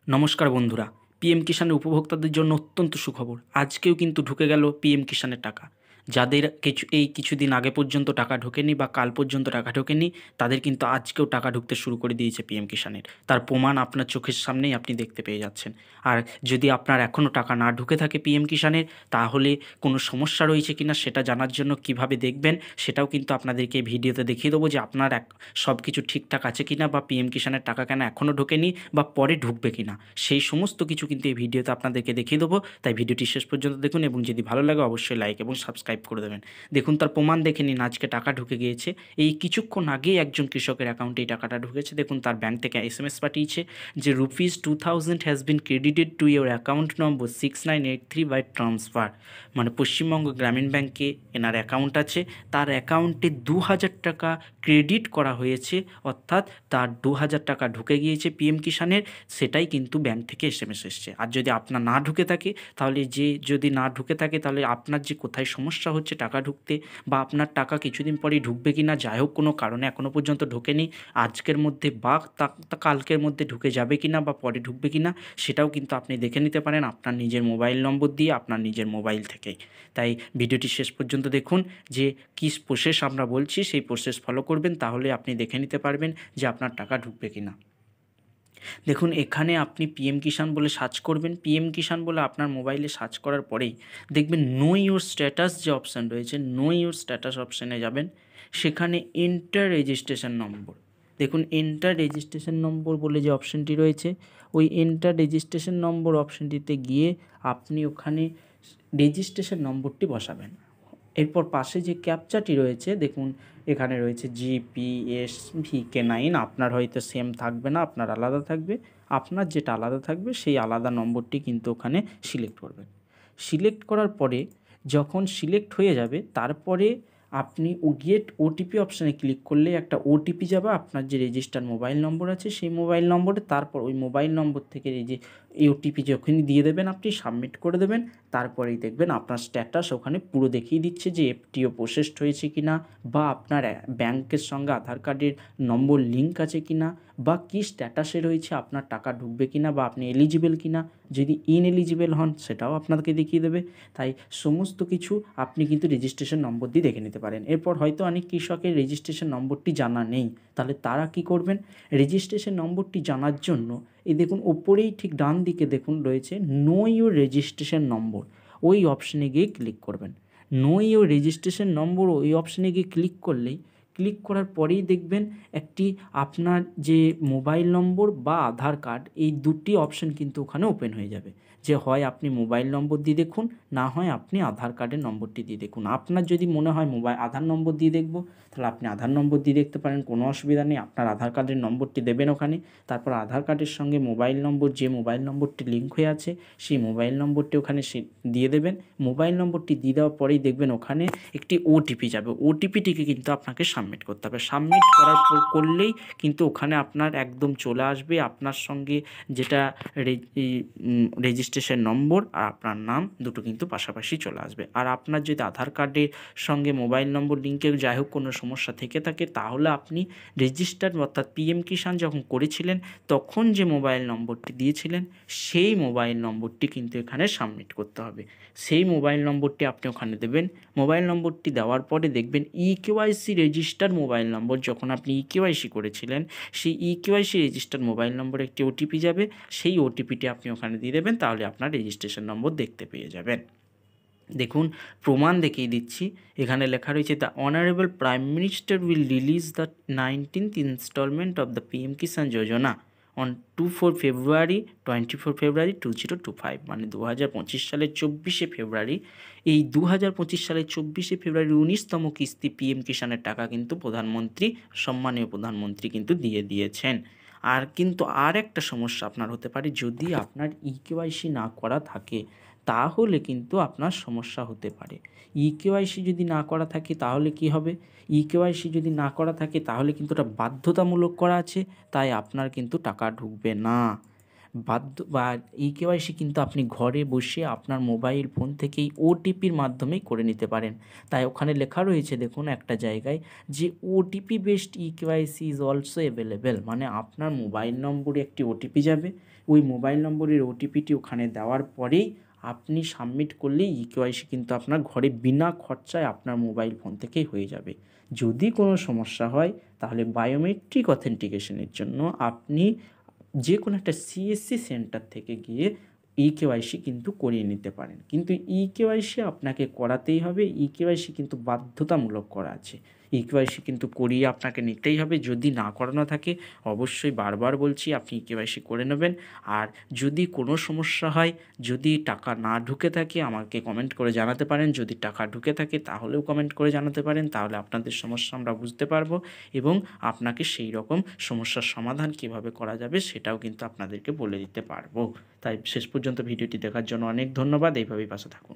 নমস্কার বন্ধুরা, পিএম কিষাণের উপভোক্তাদের জন্য অত্যন্ত সুখবর। আজকেও কিন্তু ঢুকে গেল পিএম কিষাণের টাকা। যাদের কিছুদিন আগে পর্যন্ত টাকা ঢোকেনি বা কাল পর্যন্ত টাকা ঢোকেনি, তাদের কিন্তু আজকেও টাকা ঢুকতে শুরু করে দিয়েছে পিএম কিষাণের। তার প্রমাণ আপনার চোখের সামনেই আপনি দেখতে পেয়ে যাচ্ছেন। আর যদি আপনার এখনও টাকা না ঢুকে থাকে পিএম কিষাণের, তাহলে কোনো সমস্যা রয়েছে কিনা সেটা জানার জন্য কিভাবে দেখবেন সেটাও কিন্তু আপনাদেরকে এই ভিডিওতে দেখিয়ে দেবো, যে আপনার সব কিছু ঠিকঠাক আছে কিনা, বা পিএম কিষাণের টাকা কেন এখনও ঢোকেনি বা পরে ঢুকবে কিনা, সেই সমস্ত কিছু কিন্তু এই ভিডিওতে আপনাদেরকে দেখিয়ে দেবো। তাই ভিডিওটি শেষ পর্যন্ত দেখুন, এবং যদি ভালো লাগে অবশ্যই লাইক এবং সাবস্ক্রাইব করে দেবেন। দেখুন, তার প্রমাণ দেখে নিন। আজকে টাকা ঢুকে গিয়েছে। এই কিছুক্ষণ আগেই একজন কৃষকের অ্যাকাউন্টে এই টাকাটা ঢুকেছে। দেখুন, তার ব্যাংক থেকে SMS পাঠিয়েছে যে ₹2000 has been credited to your account number 6983 by transfer. মানে পশ্চিমবঙ্গ গ্রামীণ ব্যাংকে এনার অ্যাকাউন্ট আছে, তার অ্যাকাউন্টে 2000 টাকা ক্রেডিট করা হয়েছে, অর্থাৎ তার 2000 টাকা ঢুকে গিয়েছে পিএম কিষাণের। সেটাই কিন্তু ব্যাংক থেকে SMS এসছে। আর যদি আপনার না ঢুকে থাকে, তাহলে যদি না ঢুকে থাকে, তাহলে আপনার যে কোথায় সমস্যা হচ্ছে টাকা ঢুকতে, বা আপনার টাকা কিছুদিন পরেই ঢুকবে কি না, যাই হোক কোনো কারণে এখনও পর্যন্ত ঢোকেনি, আজকের মধ্যে বা কালকের মধ্যে ঢুকে যাবে কি না বা পরে ঢুকবে কি না, সেটাও কিন্তু আপনি দেখে নিতে পারেন আপনার নিজের মোবাইল নম্বর দিয়ে, আপনার নিজের মোবাইল থেকেই। তাই ভিডিওটি শেষ পর্যন্ত দেখুন, যে কী প্রসেস আমরা বলছি সেই প্রসেস ফলো করবেন, তাহলে আপনি দেখে নিতে পারবেন যে আপনার টাকা ঢুকবে কি না। দেখুন, এখানে আপনি পিএম কিষাণ বলে সার্চ করবেন। পিএম কিষাণ বলে আপনার মোবাইলে সার্চ করার পরেই দেখবেন নো ইউর স্ট্যাটাস যে অপশান রয়েছে, নো ইউর স্ট্যাটাস অপশানে যাবেন। সেখানে এন্টার রেজিস্ট্রেশন নম্বর, দেখুন এন্টার রেজিস্ট্রেশন নম্বর বলে যে অপশানটি রয়েছে, ওই এন্টার রেজিস্ট্রেশন নম্বর অপশানটিতে গিয়ে আপনি ওখানে রেজিস্ট্রেশন নম্বরটি বসাবেন। এরপর পাশে যে ক্যাপচাটি রয়েছে, দেখুন এখানে রয়েছে GPSVK9। আপনার হয়তো সেম থাকবে না, আপনার আলাদা থাকবে। আপনার যেটা আলাদা থাকবে সেই আলাদা নম্বরটি কিন্তু ওখানে সিলেক্ট করবেন। সিলেক্ট করার পরে যখন সিলেক্ট হয়ে যাবে, তারপরে আপনি গেট ওটিপি অপশানে ক্লিক করলে একটা ওটিপি যাবে আপনার যে রেজিস্টার মোবাইল নম্বর আছে সেই মোবাইল নম্বরে। তারপর ওই মোবাইল নম্বর থেকে এই ওটিপি যখনই দিয়ে দেবেন, আপনি সাবমিট করে দেবেন। তারপরেই দেখবেন আপনার স্ট্যাটাস ওখানে পুরো দেখিয়ে দিচ্ছে যে এফটিও প্রসেসড হয়েছে কিনা, বা আপনার ব্যাংকের সঙ্গে আধার কার্ডের নম্বর লিঙ্ক আছে কিনা, বা কী স্ট্যাটাসে রয়েছে, আপনার টাকা ঢুকবে কিনা, বা আপনি এলিজিবল কিনা। যদি ইনএলিজিবল হন সেটাও আপনাকে দেখিয়ে দেবে। তাই সমস্ত কিছু আপনি কিন্তু রেজিস্ট্রেশন নম্বর দিয়ে দেখে নিতে পারেন। এরপর হয়তো অনেক কৃষকের রেজিস্ট্রেশন নম্বরটি জানা নেই, তাহলে তারা কি করবেন, রেজিস্ট্রেশন নম্বরটি জানার জন্য এই দেখুন ওপরেই ঠিক ডান দিকে দেখুন রয়েছে নো ইউর রেজিস্ট্রেশন নম্বর, ওই অপশানে গিয়ে ক্লিক করবেন। নো ইউর রেজিস্ট্রেশন নম্বর ওই অপশানে গিয়ে ক্লিক করার পরেই দেখবেন একটি আপনার যে মোবাইল নম্বর বা আধার কার্ড, এই দুটি অপশান কিন্তু ওখানে ওপেন হয়ে যাবে। যে হয় আপনি মোবাইল নম্বর দিয়ে দেখুন, না হয় আপনি আধার কার্ডের নম্বরটি দিয়ে দেখুন। আপনার যদি মনে হয় আধার নম্বর দিয়ে দেখব, তাহলে আপনি আধার নম্বর দিয়ে দেখতে পারেন, কোনো অসুবিধা নেই। আপনার আধার কার্ডের নম্বরটি দেবেন ওখানে, তারপর আধার কার্ডের সঙ্গে মোবাইল নম্বর, যে মোবাইল নম্বরটি লিঙ্ক হয়ে আছে সেই মোবাইল নম্বরটি ওখানে দিয়ে দেবেন। মোবাইল নম্বরটি দিয়ে দেওয়ার পরেই দেখবেন ওখানে একটি ওটিপি যাবে। ওটিপিটিকে কিন্তু আপনাকে সাবমিট করতে হবে। সাবমিট করলেই কিন্তু ওখানে আপনার একদম চলে আসবে আপনার সঙ্গে যেটা রেজিস্ট্রেশন নম্বর আর আপনার নাম দুটো কিন্তু পাশাপাশি চলে আসবে। আর আপনার যদি আধার কার্ডের সঙ্গে মোবাইল নম্বর লিঙ্কের যাই হোক কোনো সমস্যা থেকে থাকে, তাহলে আপনি রেজিস্টার অর্থাৎ পিএম কিষাণ যখন করেছিলেন তখন যে মোবাইল নম্বরটি দিয়েছিলেন সেই মোবাইল নম্বরটি কিন্তু এখানে সাবমিট করতে হবে। সেই মোবাইল নম্বরটি আপনি ওখানে দেবেন। মোবাইল নম্বরটি দেওয়ার পরে দেখবেন ইকেওয়াইসি রেজিস্টার মোবাইল নম্বর, যখন আপনি ইকেওয়াইসি করেছিলেন সেই ইকেওয়াইসি রেজিস্টার মোবাইল নম্বরে একটি ওটিপি যাবে, সেই ওটিপিটি আপনি ওখানে দিয়ে দেবেন, তাহলে আপনার রেজিস্ট্রেশন নম্বর দেখতে পেয়ে যাবেন। দেখুন, প্রমাণ দেখিয়ে দিচ্ছি। এখানে লেখা রয়েছে the honourable prime minister will release the 19th instalment of the PM Kisan Yojana on 24 February 2025, মানে 2025 সালের 24শে ফেব্রুয়ারি। এই 2025 সালের 24শে ফেব্রুয়ারি 19তম কিস্তি পিএম কিষাণের টাকা কিন্তু সম্মানীয় প্রধানমন্ত্রী কিন্তু দিয়ে দিয়েছেন। আর কিন্তু আর একটা সমস্যা আপনার হতে পারে, যদি আপনার ইকেওয়াইসি না করা থাকে তাহলে কিন্তু আপনার সমস্যা হতে পারে। ইকেওয়াইসি যদি না করা থাকে তাহলে কি হবে, ইকেওয়াইসি যদি না করা থাকে তাহলে কিন্তু ওটা বাধ্যতামূলক করা আছে, তাই আপনার কিন্তু টাকা ঢুকবে না। বা ইকেওয়াইসি কিন্তু আপনি ঘরে বসে আপনার মোবাইল ফোন থেকেই ওটিপির মাধ্যমেই করে নিতে পারেন। তাই ওখানে লেখা রয়েছে দেখুন একটা জায়গায় যে OTP based eKYC is also available, মানে আপনার মোবাইল নম্বরে একটি ওটিপি যাবে, ওই মোবাইল নম্বরের ওটিপিটি ওখানে দেওয়ার পরেই আপনি সাবমিট করলেই ইকেওয়াইসি কিন্তু আপনার ঘরে বিনা খরচায় আপনার মোবাইল ফোন থেকেই হয়ে যাবে। যদি কোনো সমস্যা হয় তাহলে বায়োমেট্রিক অথেন্টিকেশনের জন্য আপনি যে কোনো একটা সিএসসি সেন্টার থেকে গিয়ে ইকেওয়াইসি কিন্তু করিয়ে নিতে পারেন, কিন্তু ইকেওয়াইসি আপনাকে করাতেই হবে। ইকেওয়াইসি কিন্তু বাধ্যতামূলক করা আছে, ইকেওয়াইসি কিন্তু করিয়ে আপনাকে নিতেই হবে। যদি না করানো থাকে অবশ্যই বারবার বলছি আপনি ইকেওয়াইসি করে নেবেন। আর যদি কোনো সমস্যা হয়, যদি টাকা না ঢুকে থাকে আমাকে কমেন্ট করে জানাতে পারেন, যদি টাকা ঢুকে থাকে তাহলেও কমেন্ট করে জানাতে পারেন, তাহলে আপনাদের সমস্যা আমরা বুঝতে পারবো এবং আপনাকে সেই রকম সমস্যার সমাধান কিভাবে করা যাবে সেটাও কিন্তু আপনাদেরকে বলে দিতে পারবো। তাই শেষ পর্যন্ত ভিডিওটি দেখার জন্য অনেক ধন্যবাদ, এইভাবেই পাশে থাকুন।